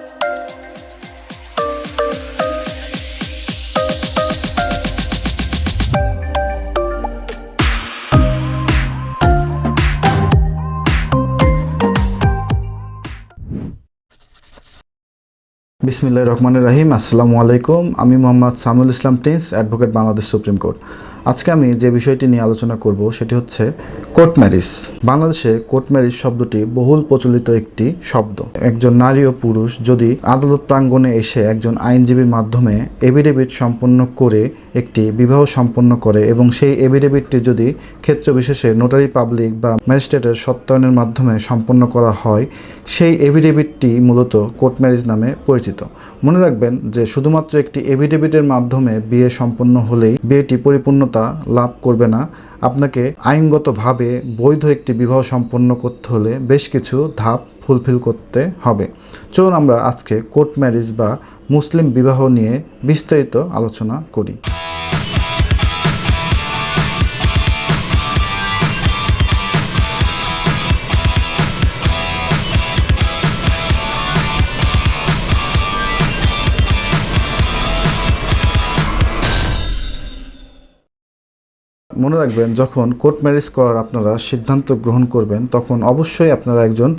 বিসমিল্লাহির রহমানির রহিম। আসসালামু আলাইকুম। আমি Mohammad Samiul Islam Prince, advocate, Bangladesh supreme court. আজকে আমি যে বিষয়টি নিয়ে আলোচনা করব সেটি হচ্ছে কোর্ট ম্যারেজ। বাংলাদেশে কোর্ট ম্যারেজ শব্দটি বহুল প্রচলিত একটি শব্দ। একজন নারী ও পুরুষ যদি আদালত প্রাঙ্গণে এসে একজন আইনজীবীর মাধ্যমে এফিডেভিট সম্পন্ন করে একটি বিবাহ সম্পন্ন করে এবং সেই এফিডেভিটটি যদি ক্ষেত্র বিশেষে নোটারি পাবলিক বা ম্যাজিস্ট্রেটের সত্যায়নের মাধ্যমে সম্পন্ন করা হয়, সেই এফিডেভিটটি মূলত কোর্ট ম্যারেজ নামে পরিচিত। মনে রাখবেন যে শুধুমাত্র একটি এফিডেভিটের মাধ্যমে বিয়ে সম্পন্ন হলেই বিয়েটি পরিপূর্ণতা লাভ করবে না। আপনাকে আইনগতভাবে বৈধ একটি বিবাহ সম্পন্ন করতে হলে বেশ কিছু ধাপ ফুলফিল করতে হবে। চলুন আমরা আজকে কোর্ট ম্যারেজ বা মুসলিম বিবাহ নিয়ে বিস্তারিত আলোচনা করি। মনে রাখবেন, যখন কোর্ট ম্যারেজ করার আপনারা সিদ্ধান্ত গ্রহণ করবেন তখন অবশ্যই আপনারা একজন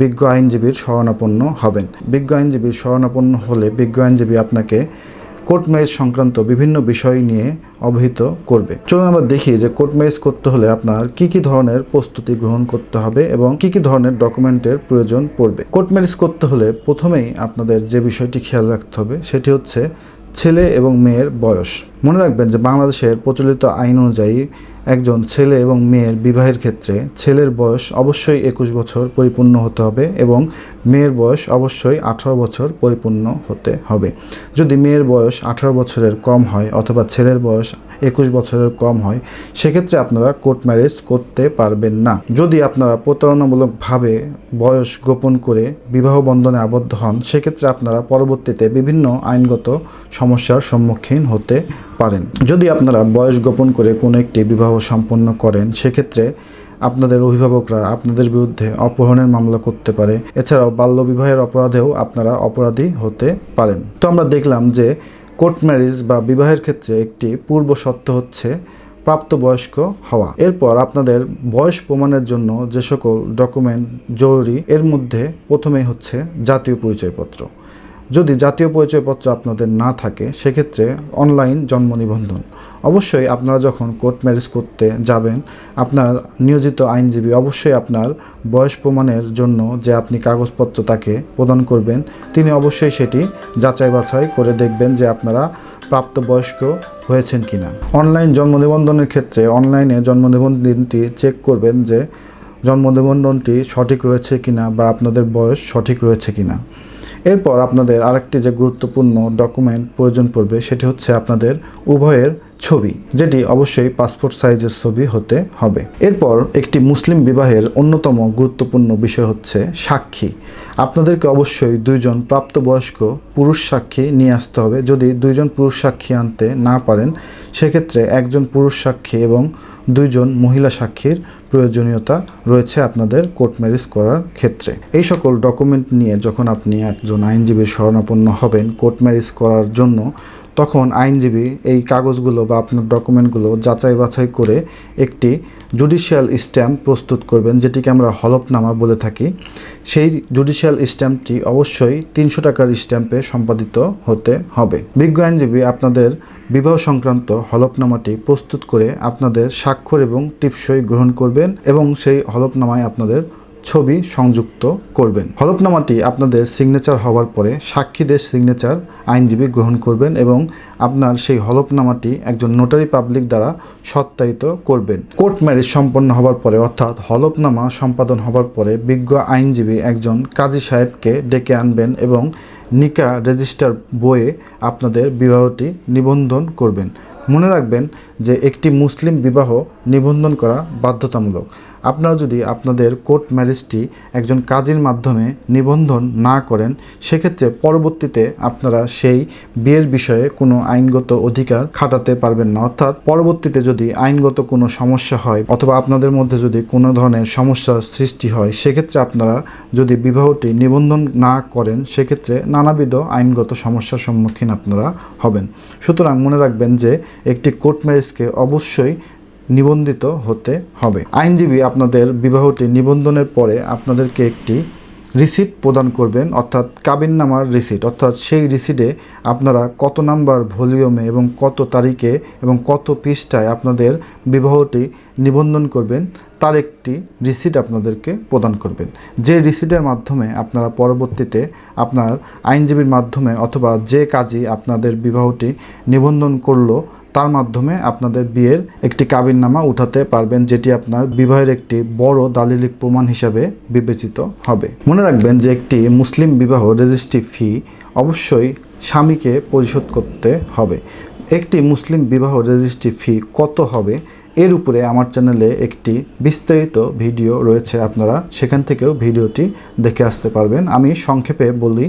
বিজ্ঞ আইনজীবীর শরণাপন্ন হবেন। বিজ্ঞ আইনজীবীর শরণাপন্ন হলে বিজ্ঞ আইনজীবী আপনাকে কোর্ট ম্যারেজ সংক্রান্ত বিভিন্ন বিষয় নিয়ে অবহিত করবে। চলুন আমরা দেখি যে কোর্ট ম্যারেজ করতে হলে আপনার কি কি ধরনের প্রস্তুতি গ্রহণ করতে হবে এবং কি কি ধরনের ডকুমেন্টের প্রয়োজন পড়বে। কোর্ট ম্যারেজ করতে হলে প্রথমেই আপনাদের যে বিষয়টি খেয়াল রাখতে হবে সেটি হচ্ছে ছেলে এবং মেয়ের বয়স। মনে রাখবেন যে বাংলাদেশের প্রচলিত আইন অনুযায়ী একজন ছেলে এবং মেয়ের বিবাহের ক্ষেত্রে ছেলের বয়স অবশ্যই 21 বছর পরিপূর্ণ হতে হবে এবং মেয়ের বয়স অবশ্যই 18 বছর পরিপূর্ণ হতে হবে। যদি মেয়ের বয়স 18 বছরের কম হয় অথবা ছেলের বয়স 21 বছরের কম হয়, সেক্ষেত্রে আপনারা কোর্ট ম্যারেজ করতে পারবেন না। যদি আপনারা প্রতারণামূলকভাবে বয়স গোপন করে বিবাহ বন্ধনে আবদ্ধ হন, সেক্ষেত্রে আপনারা পরবর্তীতে বিভিন্ন আইনগত সমস্যার সম্মুখীন হতে পারেন। যদি আপনারা বয়স গোপন করে কোনো একটি বিবাহ সম্পন্ন করেন, সেক্ষেত্রে আপনাদের অভিভাবকরা আপনাদের বিরুদ্ধে অপহরণের মামলা করতে পারে। এছাড়াও বাল্যবিবাহের অপরাধেও আপনারা অপরাধী হতে পারেন। তো আমরা দেখলাম যে কোর্ট ম্যারেজ বা বিবাহের ক্ষেত্রে একটি পূর্ব শর্ত হচ্ছে প্রাপ্তবয়স্ক হওয়া। এরপর আপনাদের বয়স প্রমাণের জন্য যে সকল ডকুমেন্ট জরুরি, এর মধ্যে প্রথমেই হচ্ছে জাতীয় পরিচয়পত্র। যদি জাতীয় পরিচয়পত্র আপনাদের না থাকে, সেক্ষেত্রে অনলাইন জন্ম নিবন্ধন। অবশ্যই আপনারা যখন কোর্ট ম্যারেজ করতে যাবেন, আপনার নিয়োজিত আইনজীবী অবশ্যই আপনার বয়স প্রমাণের জন্য যে আপনি কাগজপত্র তাকে প্রদান করবেন, তিনি অবশ্যই সেটি যাচাই বাছাই করে দেখবেন যে আপনারা প্রাপ্তবয়স্ক হয়েছেন কিনা। অনলাইন জন্ম নিবন্ধনের ক্ষেত্রে অনলাইনে জন্ম নিবন্ধনটি চেক করবেন যে জন্ম নিবন্ধনটি সঠিক রয়েছে কিনা বা আপনাদের বয়স সঠিক রয়েছে কিনা। এরপর আপনাদের আরেকটি যে গুরুত্বপূর্ণ ডকুমেন্ট প্রয়োজন পড়বে সেটি হচ্ছে আপনাদের উভয়ের ছবি, যেটি অবশ্যই পাসপোর্ট সাইজের ছবি হতে হবে। এরপর একটি মুসলিম বিবাহের অন্যতম গুরুত্বপূর্ণ বিষয় হচ্ছে সাক্ষী। আপনাদেরকে অবশ্যই 2 জন প্রাপ্তবয়স্ক পুরুষ সাক্ষী নিয়ে আসতে হবে। যদি 2 জন পুরুষ সাক্ষী আনতে না পারেন, সেক্ষেত্রে একজন পুরুষ সাক্ষী এবং 2 জন মহিলা সাক্ষীর প্রয়োজনীয়তা রয়েছে আপনাদের কোর্ট ম্যারেজ করার ক্ষেত্রে। এই সকল ডকুমেন্ট নিয়ে যখন আপনি একজন আইনজীবীর শরণাপন্ন হবেন কোর্ট ম্যারেজ করার জন্য, তখন আইনজীবী এই কাগজগুলো বা আপনার ডকুমেন্টগুলো যাচাই বাছাই করে একটি জুডিশিয়াল স্ট্যাম্প প্রস্তুত করবেন, যেটিকে আমরা হলফনামা বলে থাকি। সেই জুডিশিয়াল স্ট্যাম্পটি অবশ্যই 300 টাকার স্ট্যাম্পে সম্পাদিত হতে হবে। বিজ্ঞ আইনজীবী আপনাদের বিবাহ সংক্রান্ত হলফনামাটি প্রস্তুত করে আপনাদের স্বাক্ষর এবং টিপসই গ্রহণ করবেন এবং সেই হলফনামায় আপনাদের ছবি সংযুক্ত করবেন। হলফনামাটি আপনাদের সিগনেচার হওয়ার পরে সাক্ষীদের সিগনেচার আইনজীবী গ্রহণ করবেন এবং আপনার সেই হলফনামাটি একজন নোটারি পাবলিক দ্বারা সত্যায়িত করবেন। কোর্ট ম্যারেজ সম্পন্ন হওয়ার পরে অর্থাৎ হলফনামা সম্পাদন হওয়ার পরে বিজ্ঞ আইনজীবী একজন কাজী সাহেবকে ডেকে আনবেন এবং নিকা রেজিস্টার বইয়ে আপনাদের বিবাহটি নিবন্ধন করবেন। মনে রাখবেন যে একটি মুসলিম বিবাহ নিবন্ধন করা বাধ্যতামূলক। আপনারা যদি আপনাদের কোর্ট ম্যারেজটি একজন কাজীর মাধ্যমে নিবন্ধন না করেন, সেক্ষেত্রে পরবর্তীতে আপনারা সেই বিয়ের বিষয়ে কোনো আইনগত অধিকার খাটাতে পারবেন না। অর্থাৎ পরবর্তীতে যদি আইনগত কোনো সমস্যা হয় অথবা আপনাদের মধ্যে যদি কোনো ধরনের সমস্যার সৃষ্টি হয়, সেক্ষেত্রে আপনারা যদি বিবাহটি নিবন্ধন না করেন, সেক্ষেত্রে নানাবিধ আইনগত সমস্যার সম্মুখীন আপনারা হবেন। সুতরাং মনে রাখবেন যে একটি কোর্ট ম্যারেজকে অবশ্যই নিবন্ধিত হতে হবে। আইনজীবী আপনাদের বিবাহটি নিবন্ধনের পরে আপনাদেরকে একটি রিসিট প্রদান করবেন, অর্থাৎ কাবিননামার রিসিট। অর্থাৎ সেই রিসিটে আপনারা কত নাম্বার ভলিউমে এবং কত তারিখে এবং কত পৃষ্ঠায় আপনাদের বিবাহটি নিবন্ধন করবেন তার একটি রিসিট আপনাদেরকে প্রদান করবেন। যে রিসিটের মাধ্যমে আপনারা পরবর্তীতে আপনার আইনজীবীর মাধ্যমে অথবা যে কাজী আপনাদের বিবাহটি নিবন্ধন করলো তার মাধ্যমে আপনাদের বিয়ের একটি কাবিননামা উঠাতে পারবেন, যেটি আপনার বিবাহের একটি বড় দালিলিক প্রমাণ হিসাবে বিবেচিত হবে। মনে রাখবেন যে একটি মুসলিম বিবাহ রেজিস্ট্রি ফি অবশ্যই স্বামীকে পরিশোধ করতে হবে। একটি মুসলিম বিবাহ রেজিস্ট্রি ফি কত হবে এর উপরে আমার চ্যানেলে একটি বিস্তারিত ভিডিও রয়েছে, আপনারা সেখান থেকেও ভিডিওটি দেখে আসতে পারবেন। আমি সংক্ষেপে বলি,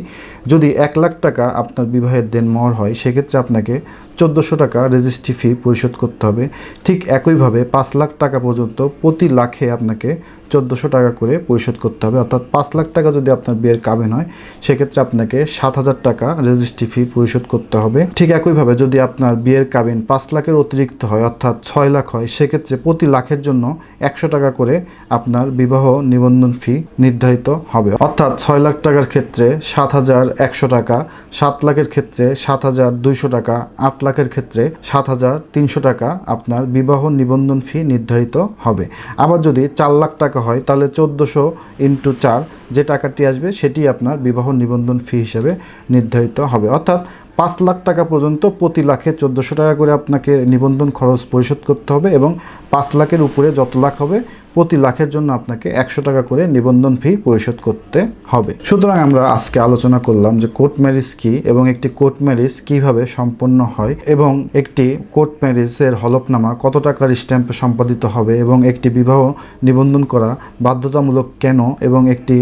যদি 1 লাখ টাকা আপনার বিবাহের দেনমোহর হয়, সেক্ষেত্রে আপনাকে 1400 টাকা রেজিস্ট্রি ফি পরিশোধ করতে হবে। ঠিক একইভাবে 5 লাখ টাকা পর্যন্ত প্রতি লাখে আপনাকে 1400 টাকা করে পরিশোধ করতে হবে। অর্থাৎ 5 লাখ টাকা যদি আপনার বিয়ের কাবিন হয়, সেক্ষেত্রে আপনাকে 7000 টাকা রেজিস্ট্রি ফি পরিশোধ করতে হবে। ঠিক একইভাবে যদি আপনার বিয়ের কাবিন 5 লাখের অতিরিক্ত হয়, অর্থাৎ 6 লাখ হয়, সেক্ষেত্রে প্রতি লাখের জন্য 100 টাকা করে আপনার বিবাহ নিবন্ধন ফি নির্ধারিত হবে। অর্থাৎ 6 লাখ টাকার ক্ষেত্রে 7100 টাকা, 7 লাখের ক্ষেত্রে 7200 টাকা, 8 লাখের ক্ষেত্রে 7300 টাকা আপনার বিবাহ নিবন্ধন ফি নির্ধারিত হবে। আবার যদি 4 লাখ টাকা হয়, তাহলে 1400 × 4 যে টাকাটি আসবে সেটি আপনার বিবাহ নিবন্ধন ফি হিসেবে নির্ধারিত হবে। অর্থাৎ 5 লাখ টাকা পর্যন্ত প্রতি লাখে 1400 টাকা করে আপনাকে নিবন্ধন খরচ পরিশোধ করতে হবে এবং 5 লাখের উপরে যত লাখ হবে প্রতি লাখের জন্য আপনাকে 100 টাকা করে নিবন্ধন ফি পরিশোধ করতে হবে। সুতরাং আমরা আজকে আলোচনা করলাম যে কোর্ট ম্যারেজ কী এবং একটি কোর্ট ম্যারেজ কীভাবে সম্পন্ন হয় এবং একটি কোর্ট ম্যারেজের হলফনামা কত টাকার স্ট্যাম্পে সম্পাদিত হবে এবং একটি বিবাহ নিবন্ধন করা বাধ্যতামূলক কেন এবং একটি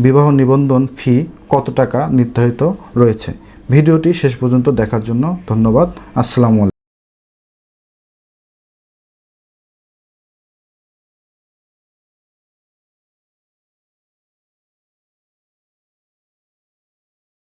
বিবাহ নিবন্ধন ফি কত টাকা নির্ধারিত রয়েছে। ভিডিওটি শেষ পর্যন্ত দেখার জন্য ধন্যবাদ। আসসালামু আলাইকুম।